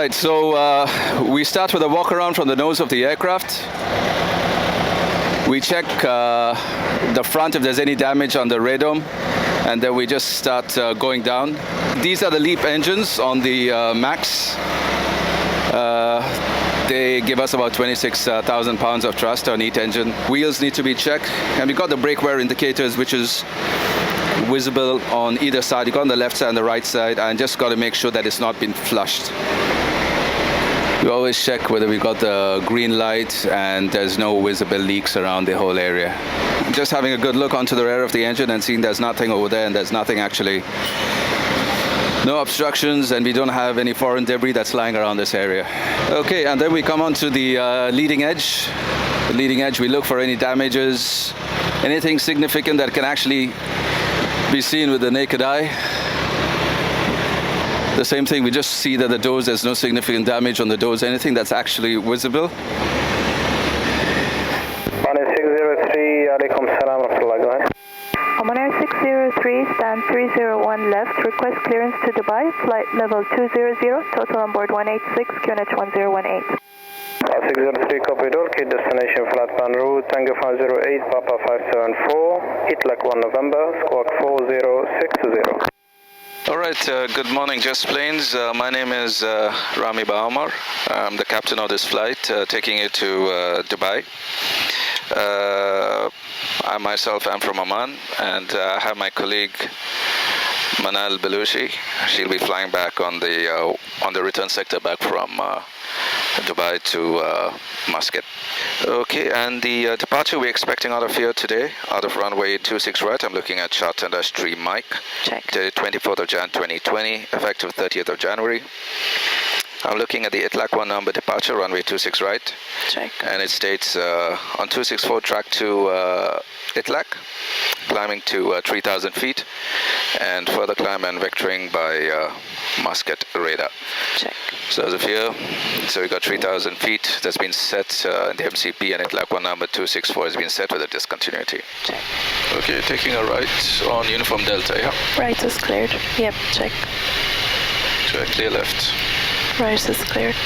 right, so we start with a walk around from the nose of the aircraft. We check the front if there's any damage on the radome, and then we just start going down. These are the LEAP engines on the MAX. They give us about 26,000 pounds of thrust on each engine. Wheels need to be checked, and we got the brake wear indicators, which is visible on either side. You got on the left side and the right side, and just got to make sure that it's not been flushed. We always check whether we got the green light and there's no visible leaks around the whole area. Just having a good look onto the rear of the engine and seeing there's nothing over there, and there's nothing actually, no obstructions, and we don't have any foreign debris that's lying around this area. Okay, and then we come on to the leading edge. The leading edge, we look for any damages, anything significant that can actually be seen with the naked eye. The same thing, we just see that the doors, there's no significant damage on the doors, anything that's actually visible. Oman Air 603, alaikum salam rahmatullah, go ahead. Oman Air 603, stand 301 left, request clearance to Dubai, flight level 200, total on board 186, QNH 1018. 603, copy door, key destination flight plan route, Tango 508, Papa 574, Itlak 1 November, squawk 4060. All right, good morning, Just Planes. My name is Rami Bahamar. I'm the captain of this flight, taking you to Dubai. I myself am from Oman, and I have my colleague Manal Belushi. She'll be flying back on the return sector back from Dubai to Muscat. Okay, and the departure we're expecting out of here today, out of runway 26 right. I'm looking at chart and stream mic. Check. Dated 24th of Jan 2020, effective 30th of January. I'm looking at the Itlak 1 number departure, runway 26 right. Check. And it states on 264 track to Itlak, climbing to 3,000 feet, and further climb and vectoring by Muscat radar. Check. So as of here, so we got 3,000 feet that's been set in the MCP, and Itlak 1 number 264 has been set with a discontinuity. Check. Okay, taking a right on Uniform Delta, yeah? Right is cleared. Yep, check. Check, clear left. Right is cleared.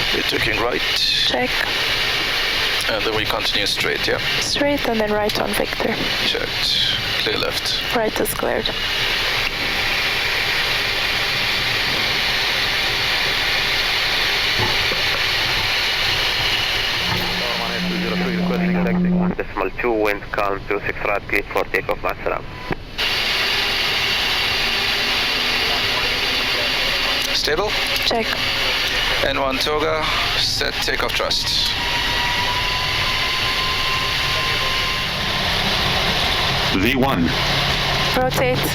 Okay, taking right. Check. And then we continue straight, yeah? Straight and then right on Victor. Checked. Clear left. Right is cleared. Requesting taxi. Decimal 2, wind calm 26 right, clear for takeoff, ma'as-salam. Stable? Check. N1 Toga, set takeoff thrust. V1. Rotate.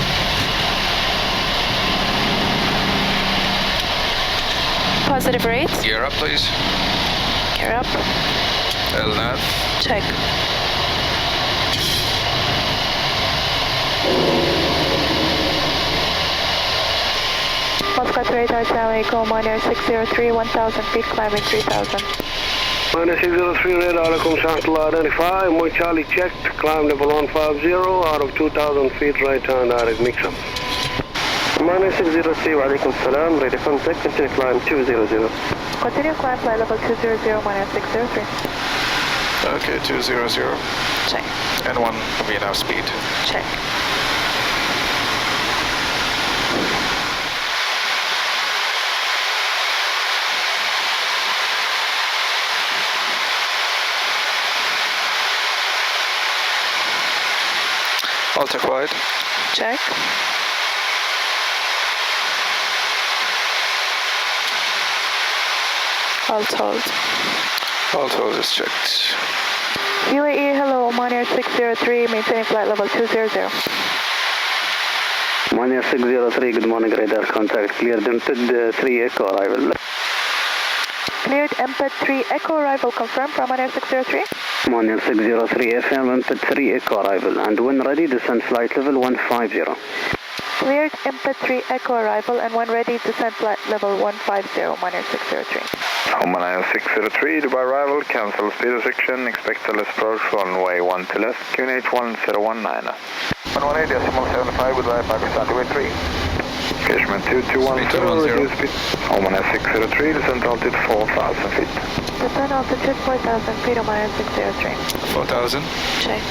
Positive rate. Gear up, please. Gear up. LNAV. Check. Muscat radar, Assalamualaikum, Oman Air 603, 1,000 feet, climbing 3,000. Oman Air 603, radar, alaikum salam, identify, Moy Charlie checked, climb level 150, out of 2,000 feet, right hand, direct mix-up. Oman Air 603, wa alaikum salam, ready contact, continue climb 200. Continue climb, flight level 200, Oman Air 603. Okay, 200. Check. N1 VNAV speed. Check. Alt acquired. Check. Alt hold. Alt hold is checked. UAE, hello, Oman Air 603, maintaining flight level 200. Oman Air 603, good morning, radar contact, cleared Emped 3 Echo arrival. Cleared Emped 3 Echo arrival confirmed from Oman Air 603. Oman Air 603 FM, Emped 3 Echo arrival, and when ready, descend flight level 150. Cleared Emped 3 Echo arrival, and when ready, descend flight level 150, Oman Air 603. Oman Air 603, Dubai arrival, cancel speed restriction, expect LS approach runway 1 to left, QNH 1019. 118.75, goodbye, Pakistan, runway 3. Cashman 2210, reduce speed. Oman 603, descent altitude 4,000 feet. Descent altitude 4,000 feet, Oman 603. 4,000. Check.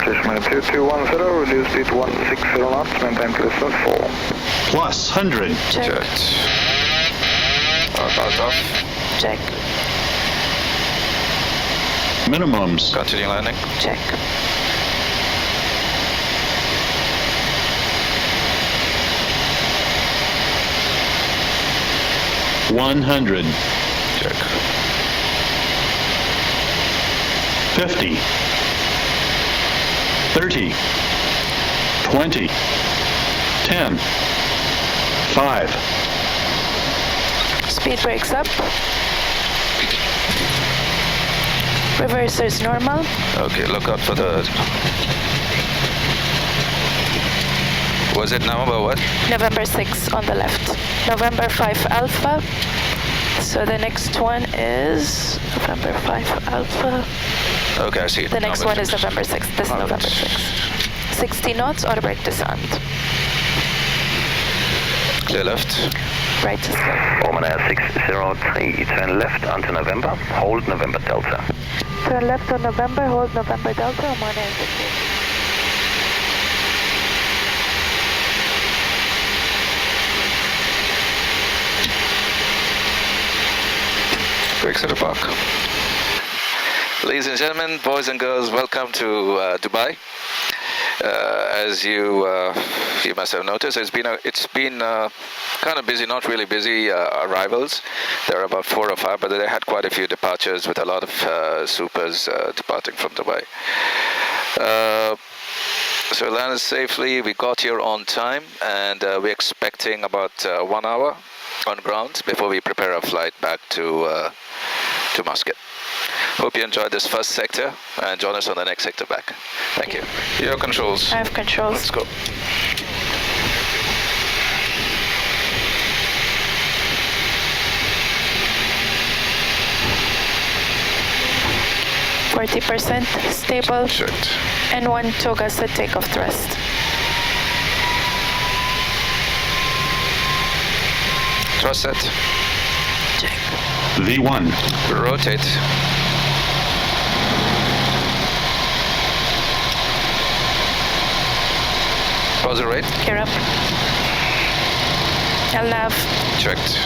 Cashman 2210, reduce speed 160 knots, maintain distance 4. Plus 100. Check. Checked. About off. Check. Minimums. Continue landing. Check. $100. Check. 50. 30. 20. 10. 5. Speed brakes up. Reversers normal. Okay, look out for the... Was it November what? November 6 on the left. November 5 Alpha. So the next one is November 5 Alpha. Okay, I see it. The next one is November 6. This is All right. November 6. 60 knots, auto brake descent. Clear left. Right to slow. Oman 603, turn left onto November, hold November Delta. Turn left on November, hold November Delta, Oman Air 6. Brakes at the park. Ladies and gentlemen, boys and girls, welcome to Dubai. As you must have noticed, it's been kind of busy, not really busy arrivals. There are about 4 or 5, but they had quite a few departures with a lot of supers departing from Dubai. So we landed safely. We got here on time, and we're expecting about 1 hour on ground before we prepare our flight back to Muscat. Hope you enjoyed this first sector and join us on the next sector back. Thank you. Your controls. I have controls. Let's go. %, stable. Checked. And 1 toga set takeoff thrust. Thrust set. Check. V1. Rotate. Pause rate. Gear up. LNAV. Checked.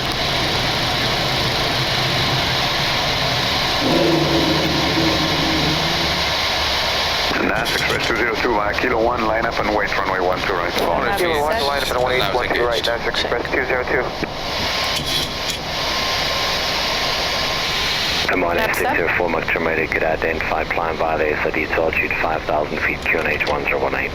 NAS Express 202, Kilo 1, line up and wait, runway 12 right. 400 feet. Kilo 1, line up and wait, Now 12 right, engaged. NAS Express 202. Oman Left step. 604, Mach Dramatic, could identify climb by the SID to altitude 5,000 feet, QNH 1018.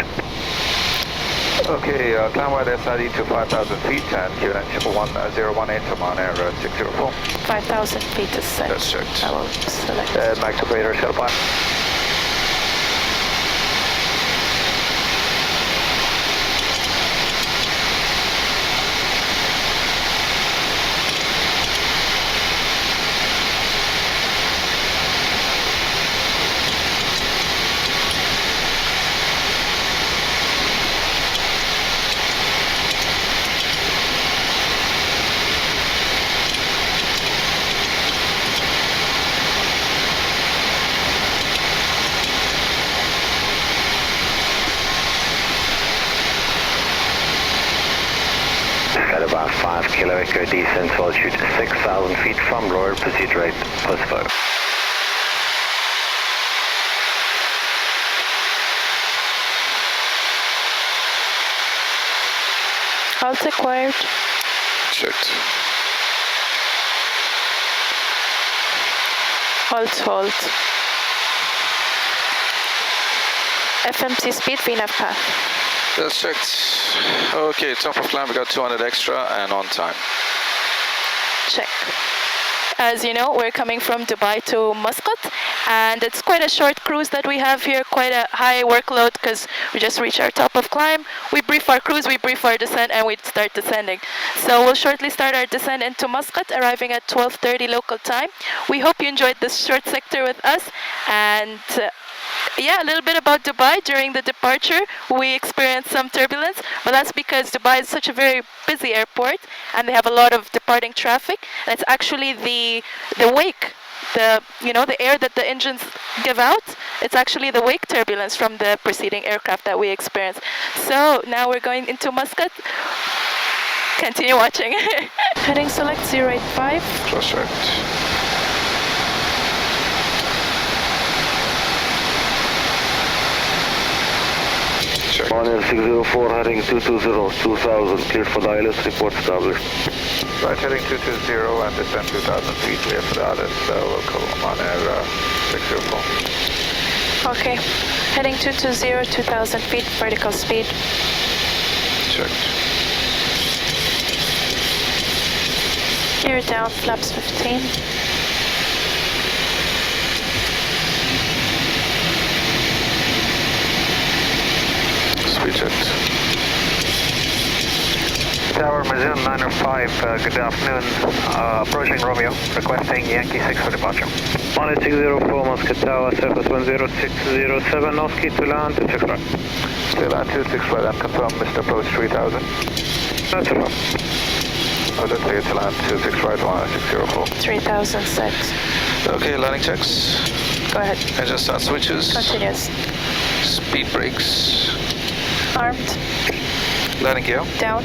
Okay, climb by the SID to 5,000 feet and QNH 1018, Oman Air 604. 5,000 feet is set. That's checked. I will select. Max operator, shuttle pilot. At about 5 kilo echo descent to altitude 6,000 feet from Royal Pursuit Rate, Pusvo. Halt acquired. Checked. Halt. FMC speed, VNAV path. That's checked. Okay, top of climb, we got 200 extra and on time. Check. As you know, we're coming from Dubai to Muscat, and it's quite a short cruise that we have here, quite a high workload because we just reached our top of climb. We brief our cruise, we brief our descent, and we start descending. So we'll shortly start our descent into Muscat, arriving at 12:30 local time. We hope you enjoyed this short sector with us, and yeah, a little bit about Dubai. During the departure, we experienced some turbulence, but that's because Dubai is such a very busy airport, and they have a lot of departing traffic. And it's actually the wake, the air that the engines give out. It's actually the wake turbulence from the preceding aircraft that we experienced. So now we're going into Muscat. Continue watching. Heading select 085. Cross right. Oman 604 heading 220, 2000, cleared for the ILS, report established. Right, heading 220 and descend 2000 feet, clear for the ILS, local Oman Air 604. Okay, heading 220, 2000 feet, vertical speed. Checked. Gear down, flaps 15. Speed checked. Tower Mazun 905, good afternoon. Approaching Romeo, requesting Yankee 6 for departure. Oman 604, Muscat Tower, surface 10607, Noski to land, 26 right. To land 26 right, and confirm Mr. Approach 3000. That's enough. Oh, that's it, to land 26 right, 604. 3006. Okay, landing checks. Go ahead. Engine start switches. Continuous. Speed brakes. Armed. Landing gear. Down.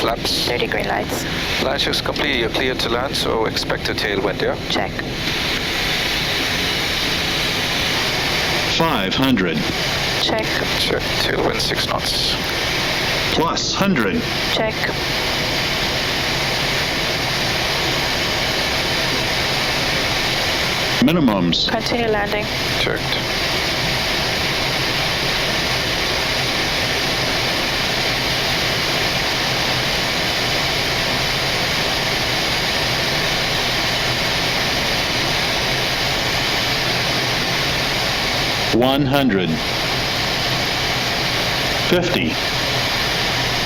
Flaps. 30 green lights. Land checks complete. You're cleared to land, so expect a tailwind, yeah? Check. 500. Check. Check. Tailwind 6 knots. Plus 100. Check. Minimums. Continue landing. Checked. $100. 50.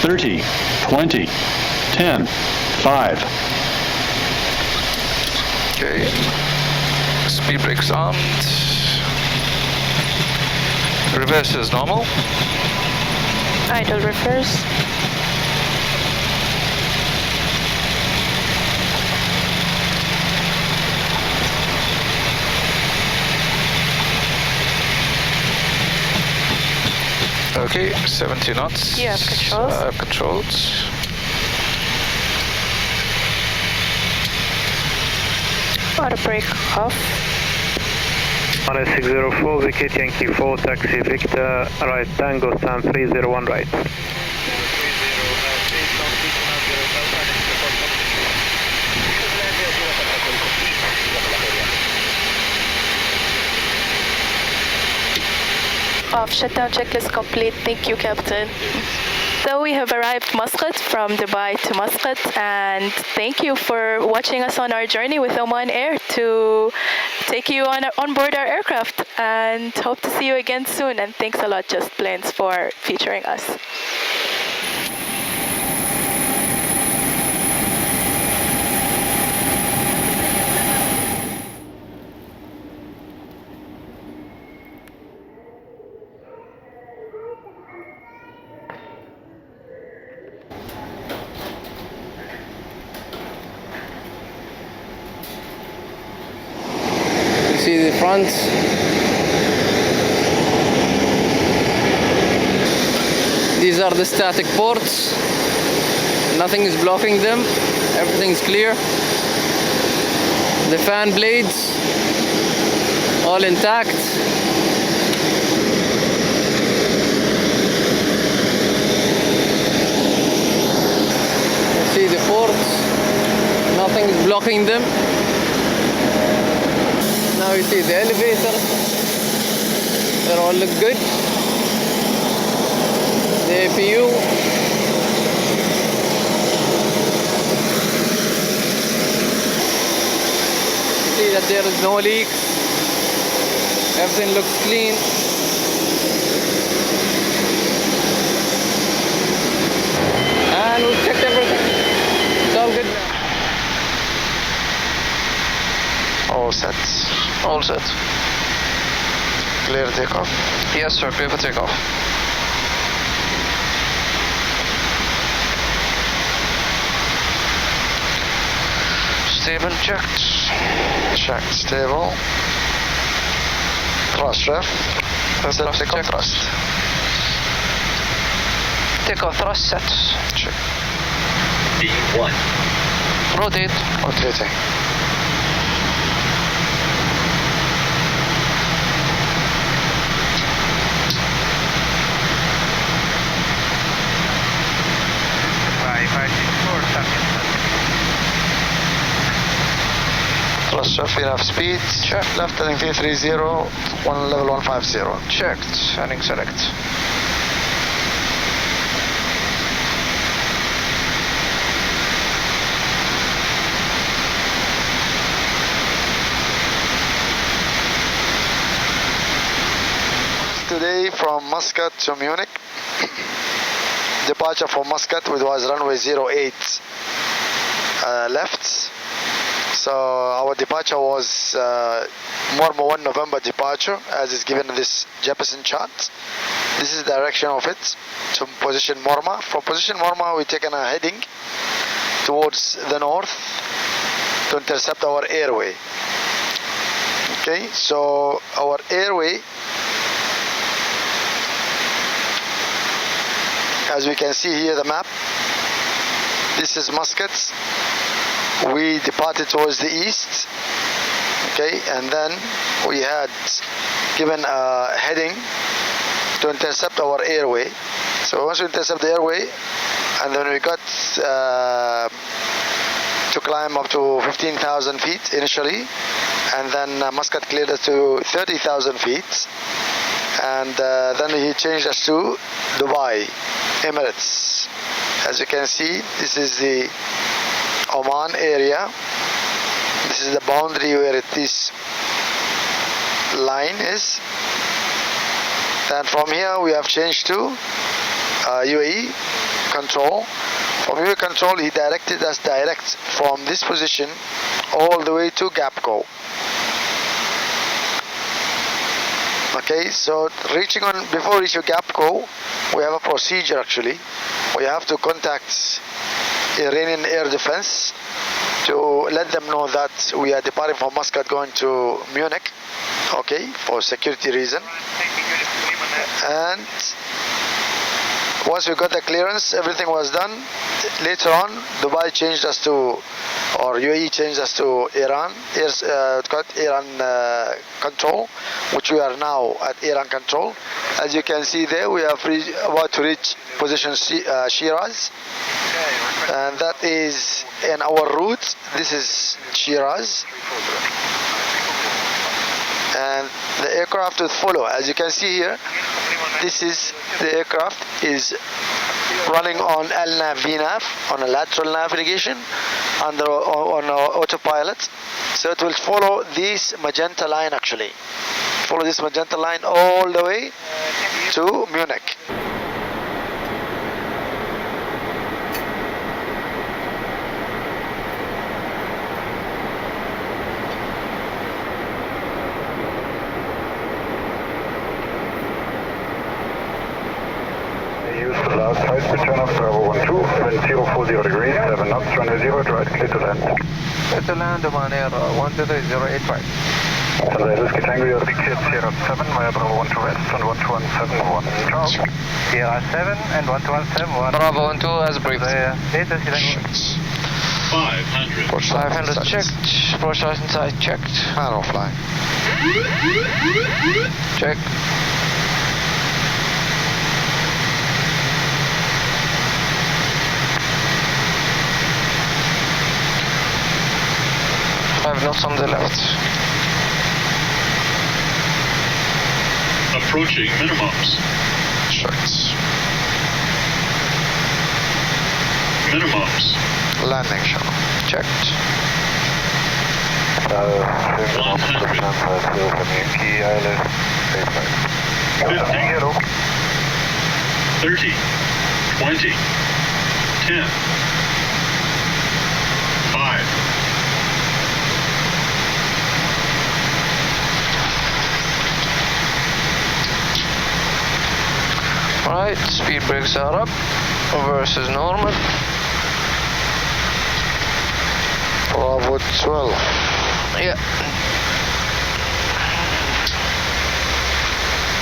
30. 20. 10. 5. Okay. Speed brakes armed. Reverse is normal. Idle reverse. Okay, 70 knots. You have controls. I have controls. Auto brake off. Oman 604, vacate Yankee 4, taxi Victor, right Tango, stand 301 right. Off, shutdown checklist complete. Thank you, Captain. So we have arrived Muscat, from Dubai to Muscat, and thank you for watching us on our journey with Oman Air to take you on board our aircraft, and hope to see you again soon. And thanks a lot, Just Planes, for featuring us. See the front. These are the static ports. Nothing is blocking them. Everything's clear. The fan blades all intact. See the ports. Nothing is blocking them. Now you see the elevator, they all look good. The APU. See that there is no leaks. Everything looks clean. And we've checked everything. It's all good now. All set. All set. Clear takeoff. Yes, sir. Clear for takeoff. Stable checked. Checked. Stable. Thrust ref. Set takeoff thrust. Takeoff thrust set. Check. D1. Rotate. Rotating. Thrust ref, enough speed. Check. Left heading 330, level 150. Checked. Heading select. Today from Muscat to Munich. Departure from Muscat, which was runway 08 left. So our departure was Mormo 1 November departure, as is given in this Jeppesen chart. This is the direction of it to position Morma. From position Morma, we've taken a heading towards the north to intercept our airway. Okay, so our airway, as we can see here, the map, this is Muscat. We departed towards the east, okay, and then we had given a heading to intercept our airway. So once we intercept the airway, and then we got to climb up to 15,000 feet initially, and then Muscat cleared us to 30,000 feet, and then he changed us to Dubai, Emirates. As you can see, this is the Oman area. This is the boundary where this line is. And from here we have changed to UAE control. From UAE control, he directed us direct from this position all the way to Gapco. Okay, so before reaching Gapco, we have a procedure actually. We have to contact Iranian Air Defense to let them know that we are departing from Muscat going to Munich, okay, for security reason. And once we got the clearance, everything was done. Later on, Dubai changed us to, or UAE changed us to Iran, Iran control, which we are now at Iran control. As you can see there, we are about to reach position Shiraz, and that is in our route. This is Shiraz, and the aircraft will follow. As you can see here, this is the aircraft is running on LNAV VNAV, on a lateral navigation, on autopilot. So it will follow this magenta line actually. Follow this magenta line all the way to Munich. Last height, return of Bravo 12, wind 040 degrees, 7 knots, runway 0, right, clear to land. Clear to land, Oman Air 13085. Sunrise Whiskey Tango, you're cleared Sierra 7 via Bravo 12 West and 12171. Ciao. Sierra 7 and 12171. Bravo 12 as briefed. 500. 500 checked. Approach license side checked. Manual fly. Check. Five knots on the left. Approaching minimums. Checked. Minimums. Landing channel. Checked. 30, 20, 10, 5, Right, speed brakes are up. Reverse is normal. Bravo 12. Yeah.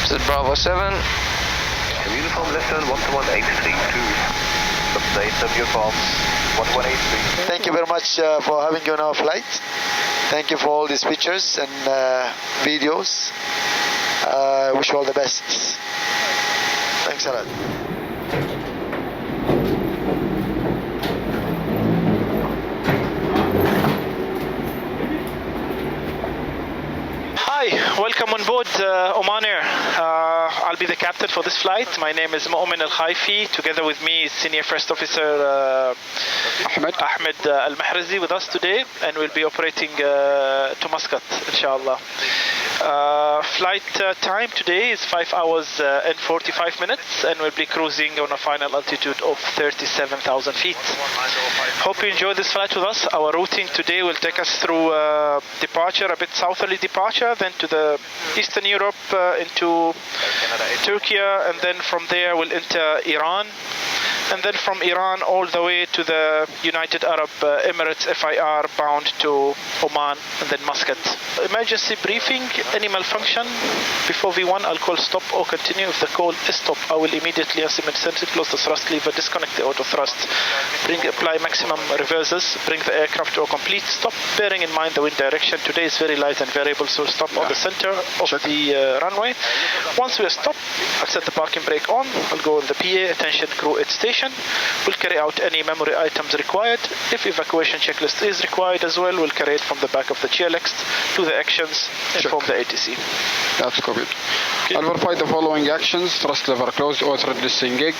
This is Bravo 7. Uniform left turn 11832. Update WFORM 1183. Thank you very much for having you on our flight. Thank you for all these pictures and videos. Wish you all the best. Thanks a lot. Hi, welcome on board Oman Air. I'll be the captain for this flight. My name is Mu'min Al-Khaifi. Together with me is Senior First Officer Ahmed Al-Mahrazi with us today, and we'll be operating to Muscat, inshallah. Flight time today is 5 hours and 45 minutes, and we'll be cruising on a final altitude of 37,000 feet. Hope you enjoy this flight with us. Our routing today will take us through departure, a bit southerly departure, then to the Eastern Europe, into Turkey, and then from there we'll enter Iran, and then from Iran all the way to the United Arab Emirates FIR, bound to Oman and then Muscat. Emergency briefing: any malfunction before V1, I'll call stop or continue. If the call is stop, I will immediately, as emergency, close the thrust lever, disconnect the auto thrust, apply maximum reverses, bring the aircraft to a complete stop, bearing in mind the wind direction. Today is very light and variable, so stop on the center of the runway. Once we are stopped, I'll set the parking brake on. I'll go on the PA, attention crew at station. We'll carry out any memory items required. If evacuation checklist is required as well, we'll carry it from the back of the chairlift to the actions, inform the ATC. That's copied. Okay. I'll verify the following actions: thrust lever closed, all thread disengaged,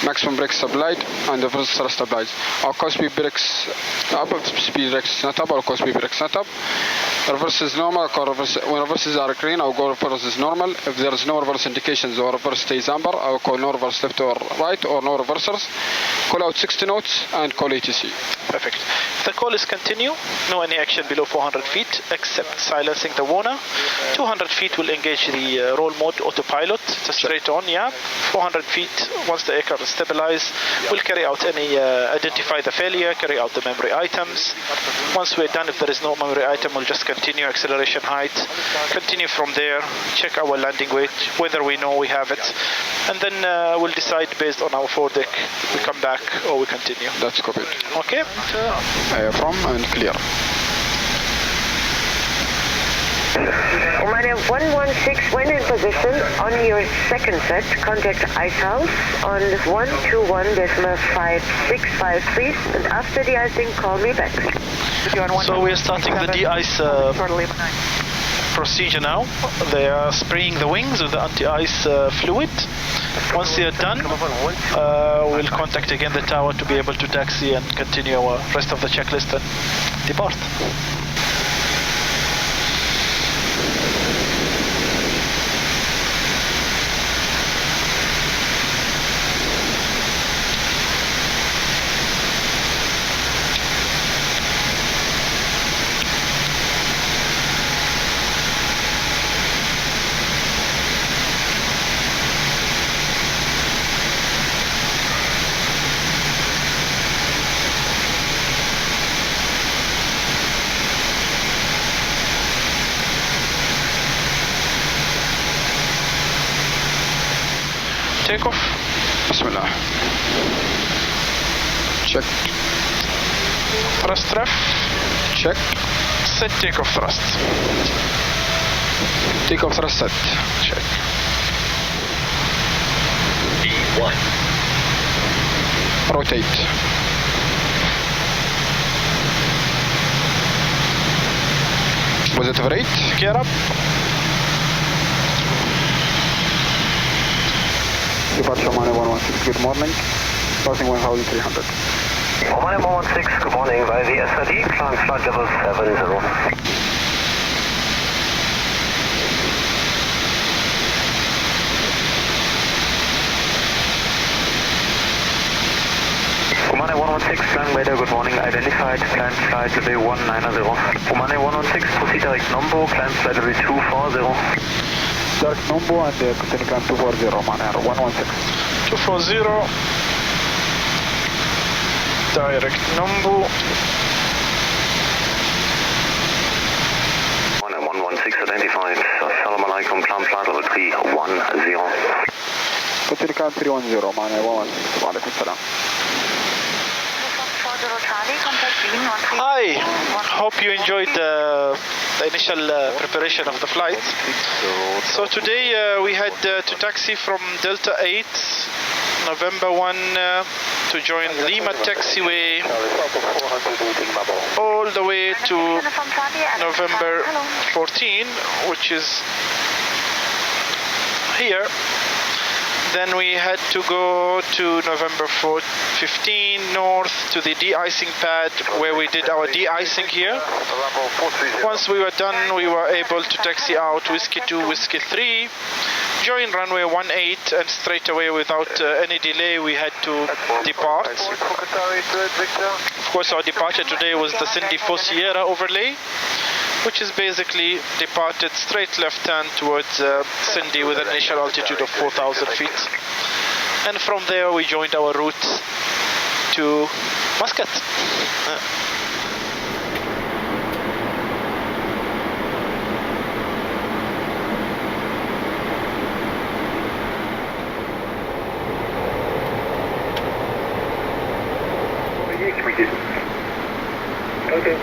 maximum brake applied, and the first thrust applied. Our course speed brakes up, speed brakes not up, our course speed brakes not up. Reverse is normal. When reverses are green, our go reverse is normal. If there is no reverse indications or reverse stays amber, I will call no reverse left or right or no reversers. Call out 60 knots and call ATC. Perfect. If the call is continue, no any action below 400 feet except silencing the warner. 200 feet will engage the roll mode autopilot. It's a straight on, yeah. 400 feet, once the aircraft is stabilized, we'll carry out any, identify the failure, carry out the memory items. Once we're done, if there is no memory item, we'll just continue acceleration height, continue from there, check our landing weight, whether we know we have it, and then we'll decide based on our foredeck, we come back or we continue. That's copied. Okay. From and clear. Oman 116, when in position, on your second set, contact Ice House on 121.5653, and after the icing, call me back. So we're starting the de-ice procedure now. They are spraying the wings with the anti-ice fluid. Once they are done, we'll contact again the tower to be able to taxi and continue our rest of the checklist and depart. Takeoff. Bismillah. Check. Thrust ref. Check. Set takeoff thrust. Takeoff thrust set. Check. V1. Rotate. Positive rate. Gear up. Departure Oman 116, good morning. Passing 1,300. Oman 116, good morning, by the SRD, climb flight level 70. 116, flying radar, good morning, identified, climb flight level 190. Oman 116, proceed direct number, climb flight level 240. Direct number and continue climb 240, Oman Air 116. 240. Direct number. 116 identified. Assalamu alaikum, climb flight level 310. Continue climb 310, Oman Air 116. Wa alaikum salam. Hi, hope you enjoyed the initial preparation of the flight. So today we had to taxi from Delta 8, November 1 to join Lima taxiway all the way to November 14, which is here. Then we had to go to November 15 north to the de-icing pad where we did our de-icing here. Once we were done, we were able to taxi out Whiskey 2, Whiskey 3, join runway 18, and straight away without any delay we had to depart. Of course, our departure today was the Cindy 4 Sierra overlay, which is basically departed straight left hand towards Cindy with an initial altitude of 4,000 feet. And from there we joined our route to Muscat. Okay.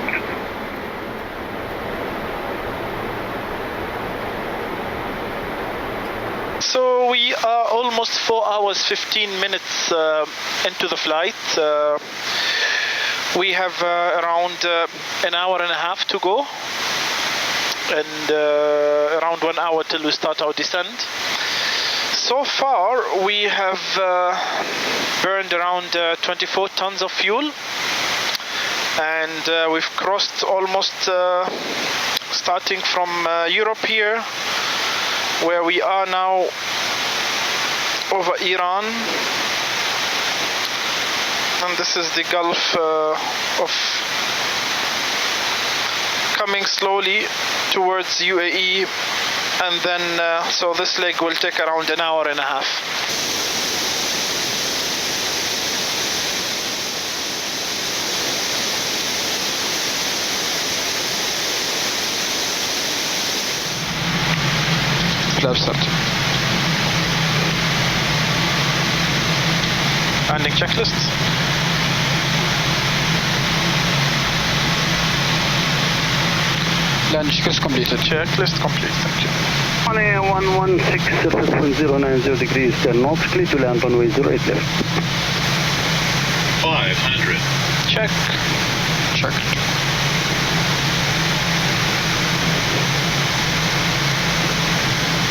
So we are almost 4 hours 15 minutes into the flight. We have around an hour and a half to go, and around 1 hour till we start our descent. So far we have burned around 24 tons of fuel, and we've crossed almost starting from Europe here, where we are now over Iran, and this is the Gulf of coming slowly towards UAE, and then so this leg will take around an hour and a half. Flaps start. Landing checklist. Landing checklist completed. Checklist complete, thank you. 116, 090 turn north, clear to land runway 08 left. 500. Check. Checked.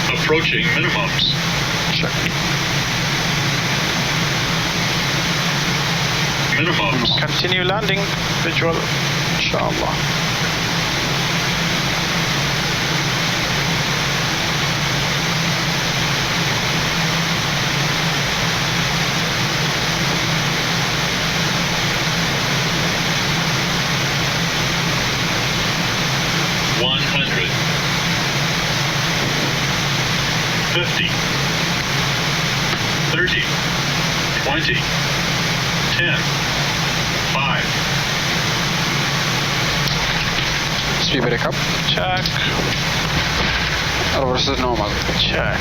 Approaching minimums. Check. Minimums. Continue landing, visual, inshallah. $100. 50, 30, 20, 10, 5. Speed break up. Check. Reverse is normal. Check.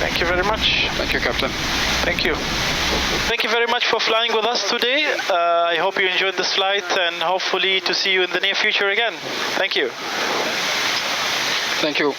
Thank you very much. Thank you, Captain. Thank you. Thank you very much for flying with us today. I hope you enjoyed this flight, and hopefully to see you in the near future again. Thank you. Thank you.